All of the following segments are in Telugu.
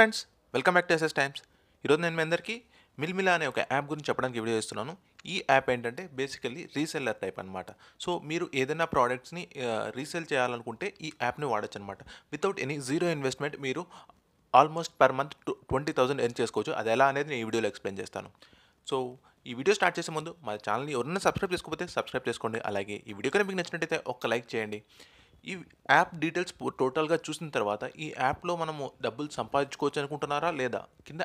Friends, welcome back to SS Times. ఈరోజు నేను మీ అందరికీ మిల్మిలా అనే ఒక యాప్ గురించి చెప్పడానికి వీడియో చేస్తున్నాను. ఈ యాప్ ఏంటంటే బేసికల్లీ రీసెల్లర్ టైప్ అనమాట. సో మీరు ఏదైనా ప్రోడక్ట్స్ని రీసేల్ చేయాలనుకుంటే ఈ యాప్ని వాడచ్చు అనమాట. వితౌట్ ఎనీ జీరో ఇన్వెస్ట్మెంట్ మీరు ఆల్మోస్ట్ పర్ మంత్ 20,000 ఎర్న్ చేసుకోవచ్చు. అది ఎలా అనేది నేను ఈ వీడియోలో ఎక్స్ప్లెయిన్ చేస్తాను. సో ఈ వీడియో స్టార్ట్ చేసే ముందు మా ఛానల్ని ఎవరైనా సబ్స్క్రైబ్ చేసుకోకపోతే సబ్స్క్రైబ్ చేసుకోండి. అలాగే ఈ వీడియో కనుక మీకు నచ్చినట్టయితే ఒక్క లైక్ చేయండి. ఈ యాప్ డీటెయిల్స్ టోటల్గా చూసిన తర్వాత ఈ యాప్లో మనము డబ్బులు సంపాదించుకోవచ్చు అనుకుంటున్నారా లేదా కింద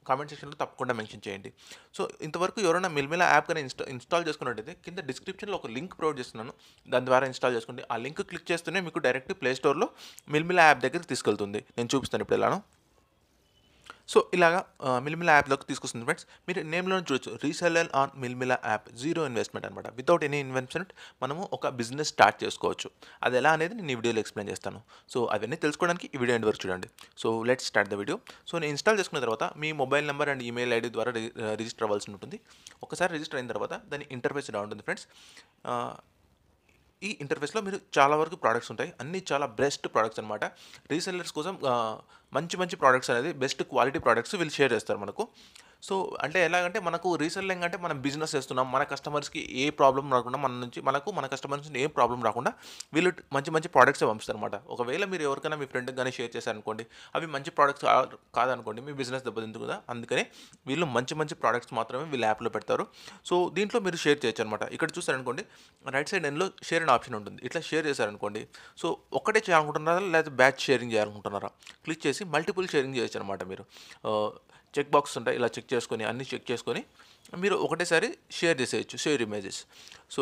కామెంట్ సెక్షన్లో తప్పకుండా మెన్షన్ చేయండి. సో ఇంతవరకు ఎవరైనా మిల్మిలా యాప్ కానీ ఇన్స్టాల్ చేసుకున్నట్టయితే కింద డిస్క్రిప్షన్లో ఒక లింక్ ప్రొవైడ్ చేస్తున్నాను. దాని ద్వారా ఇన్స్టాల్ చేసుకోండి. ఆ లింక్ క్లిక్ చేస్తూనే మీకు డైరెక్ట్ ప్లే స్టోర్లో మిల్మిలా యాప్ దగ్గరికి తీసుకెళ్తుంది. నేను చూపిస్తాను ఇప్పుడు ఎలానో. సో ఇలాగా మిల్మిలా యాప్లోకి తీసుకొస్తుంది ఫ్రెండ్స్. మీరు నేమ్లో చూడొచ్చు, రీసెల్లర్ ఆన్ మిల్మిలా యాప్, జీరో ఇన్వెస్ట్మెంట్ అనమాట. వితౌట్ ఎనీ ఇన్వెస్ట్మెంట్ మనము ఒక బిజినెస్ స్టార్ట్ చేసుకోవచ్చు. అది ఎలా అనేది నేను ఈ వీడియోలో ఎక్స్ప్లెయిన్ చేస్తాను. సో అవన్నీ తెలుసుకోవడానికి ఈ వీడియో ఎండ్ వరకు చూడండి. So let's start the video. So నేను ఇన్స్టాల్ చేసుకున్న తర్వాత మీ mobile number and email ID ద్వారా రిజిస్టర్ అవ్వాల్సి ఉంటుంది. ఒకసారి రిజిస్టర్ అయిన తర్వాత దాని ఇంటర్ఫేస్ ఇలా ఉంటుంది ఫ్రెండ్స్. ఈ ఇంటర్ఫేస్లో మీరు చాలా వరకు ప్రోడక్ట్స్ ఉంటాయి. అన్నీ చాలా బెస్ట్ ప్రోడక్ట్స్ అనమాట. రీసెల్లర్స్ కోసం మంచి మంచి ప్రోడక్ట్స్ అనేది బెస్ట్ క్వాలిటీ ప్రోడక్ట్స్ వీళ్ళు షేర్ చేస్తారు మనకు. సో అంటే ఎలాగంటే మనకు రీసెల్లింగ్ అంటే మనం బిజినెస్ చేస్తున్నాం, మన కస్టమర్స్కి ఏ ప్రాబ్లం రాకుండా మన కస్టమర్స్ నుంచి ఏ ప్రాబ్లం రాకుండా వీళ్ళు మంచి మంచి ప్రోడక్ట్సే పంపిస్తారు అనమాట. ఒకవేళ మీరు ఎవరికైనా మీ ఫ్రెండ్కి కానీ షేర్ చేశారనుకోండి, అవి మంచి ప్రోడక్ట్స్ కాదనుకోండి, మీ బిజినెస్ దెబ్బతింటుంది కదా. అందుకని వీళ్ళు మంచి మంచి ప్రోడక్ట్స్ మాత్రమే వీళ్ళు యాప్లో పెడతారు. సో దీంట్లో మీరు షేర్ చేయొచ్చు అనమాట. ఇక్కడ చూసారనుకోండి, రైట్ సైడ్ ఎండ్లో షేర్ అనే ఆప్షన్ ఉంటుంది. ఇట్లా షేర్ చేశారనుకోండి, సో ఒక్కటే చేయాలనుకుంటున్నారా లేదా బ్యాచ్ షేరింగ్ చేయాలనుకుంటున్నారా, క్లిక్ చేసి మల్టిపుల్ షేరింగ్ చేయొచ్చు అనమాట. మీరు చెక్ బాక్స్ ఉంటాయి, ఇలా చెక్ చేసుకొని అన్నీ చెక్ చేసుకొని మీరు ఒకటేసారి షేర్ చేసేయచ్చు, షేర్ ఇమేజెస్. సో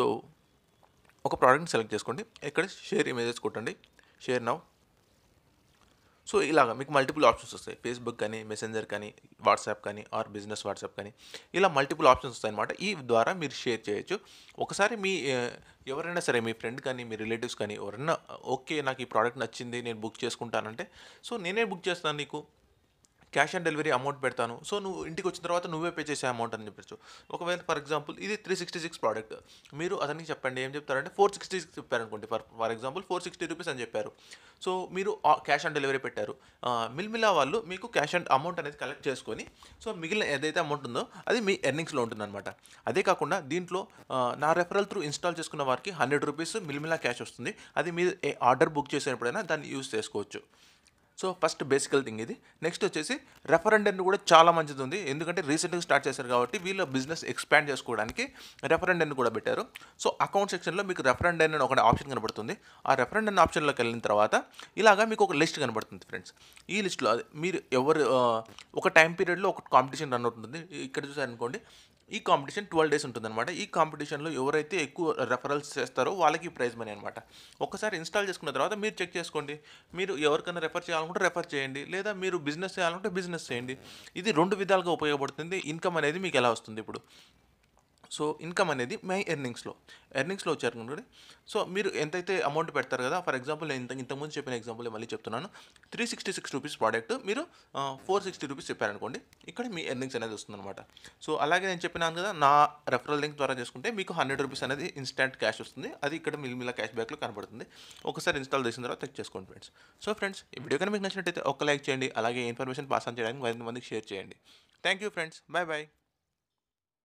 ఒక ప్రోడక్ట్ని సెలెక్ట్ చేసుకోండి, ఇక్కడ షేర్ ఇమేజెస్ కొట్టండి, షేర్ నౌ. సో ఇలాగా మీకు మల్టిపుల్ ఆప్షన్స్ వస్తాయి. ఫేస్బుక్ కానీ, మెసెంజర్ కానీ, వాట్సాప్ కానీ, ఆర్ బిజినెస్ వాట్సాప్ కానీ, ఇలా మల్టిపుల్ ఆప్షన్స్ వస్తాయి అనమాట. ఈ ద్వారా మీరు షేర్ చేయొచ్చు. ఒకసారి మీ ఎవరైనా సరే, మీ ఫ్రెండ్ కానీ, మీ రిలేటివ్స్ కానీ ఎవరైనా ఓకే నాకు ఈ ప్రోడక్ట్ నచ్చింది నేను బుక్ చేసుకుంటానంటే, సో నేనే బుక్ చేస్తాను, నీకు క్యాష్ ఆన్ డెలివరీ అమౌంట్ పెడతాను, సో నువ్వు ఇంటికి వచ్చిన తర్వాత నువ్వే పే చేసే అమౌంట్ అని చెప్పచ్చు. ఒకవేళ ఫర్ ఎగ్జాంపుల్ ఇది 366 ప్రోడక్ట్, మీరు అతనికి చెప్పండి, ఏం చెప్తారంటే 466 చెప్పారనుకోండి, ఫర్ ఎగ్జాంపుల్ 460 రూపీస్ అని చెప్పారు. సో మీరు క్యాష్ ఆన్ డెలివరీ పెట్టారు. మిల్మిలా వాళ్ళు మీకు క్యాష్ ఆన్ అమౌంట్ అనేది కలెక్ట్ చేసుకొని, సో మిగిలిన ఏదైతే అమౌంట్ ఉందో అది మీ ఎర్నింగ్స్లో ఉంటుందన్నమాట. అదే కాకుండా దీంట్లో నా రెఫరల్ త్రూ ఇన్స్టాల్ చేసుకున్న వారికి 100 రూపీస్ మిల్మిలా క్యాష్ వస్తుంది. అది మీరు ఆర్డర్ బుక్ చేసినప్పుడైనా దాన్ని యూజ్ చేసుకోవచ్చు. సో ఫస్ట్ బేసికల్ థింగ్ ఇది. నెక్స్ట్ వచ్చేసి రెఫరెండర్ని కూడా చాలా మంచిది ఉంది. ఎందుకంటే రీసెంట్గా స్టార్ట్ చేశారు కాబట్టి వీళ్ళ బిజినెస్ ఎక్స్పాండ్ చేసుకోవడానికి రెఫరెండర్ని కూడా పెట్టారు. సో అకౌంట్ సెక్షన్లో మీకు రెఫరెండర్ అని ఒక ఆప్షన్ కనబడుతుంది. ఆ రెఫరెండర్ ఆప్షన్లోకి వెళ్ళిన తర్వాత ఇలాగా మీకు ఒక లిస్ట్ కనబడుతుంది ఫ్రెండ్స్. ఈ లిస్ట్లో మీరు ఒక టైం పీరియడ్లో ఒక కాంపిటీషన్ రన్ అవుతుంది. ఇక్కడ చూసారనుకోండి, ఈ కాంపిటీషన్ 12 డేస్ ఉంటుందన్నమాట. ఈ కాంపిటీషన్లో ఎవరైతే ఎక్కువ రెఫరల్స్ చేస్తారో వాళ్ళకి ప్రైజ్ మనీ అనమాట. ఒకసారి ఇన్స్టాల్ చేసుకున్న తర్వాత మీరు చెక్ చేసుకోండి. మీరు ఎవరికైనా రెఫర్ చేయాలనుకుంటే రెఫర్ చేయండి, లేదా మీరు బిజినెస్ చేయాలనుకుంటే బిజినెస్ చేయండి. ఇది 2 విధాలుగా ఉపయోగపడుతుంది. ఇన్కమ్ అనేది మీకు ఎలా వస్తుంది ఇప్పుడు. సో ఇన్కమ్ అనేది మై ఎర్నింగ్స్లో వచ్చారు అనుకోండి. సో మీరు ఎంతైతే అమౌంట్ పెడతారు కదా, ఫర్ ఎగ్జాంపుల్ నేను ఇంతకుముందు చెప్పిన ఎగ్జాంపుల్ మళ్ళీ చెప్తున్నాను. 366 రూపీస్ ప్రోడక్ట్ మీరు 460 రూపీస్ చెప్పారనుకోండి, ఇక్కడ మీ ఎర్నింగ్స్ అనేది వస్తుందన్నమాట. సో అలాగే నేను చెప్పినాను కదా, నా రెఫరల్ లింక్ ద్వారా చేసుకుంటే మీకు 100 రూపీస్ అనేది ఇన్స్టాంట్ క్యాష్ వస్తుంది. అది ఇక్కడ మిల్మిలా క్యాష్ బ్యాక్లో కనబడుతుంది. ఒకసారి ఇన్స్టాల్ చేసిన తర్వాత చెక్ చేసుకోండి ఫ్రెండ్స్. సో ఫ్రెండ్స్, ఈ వీడియో కానీ మీకు నచ్చినట్టయితే ఒక లైక్ చేయండి. అలాగే ఇన్ఫర్మేషన్ పాస్ ఆన్ చేయడానికి 10 మందికి షేర్ చేయండి. Thank you friends, bye bye.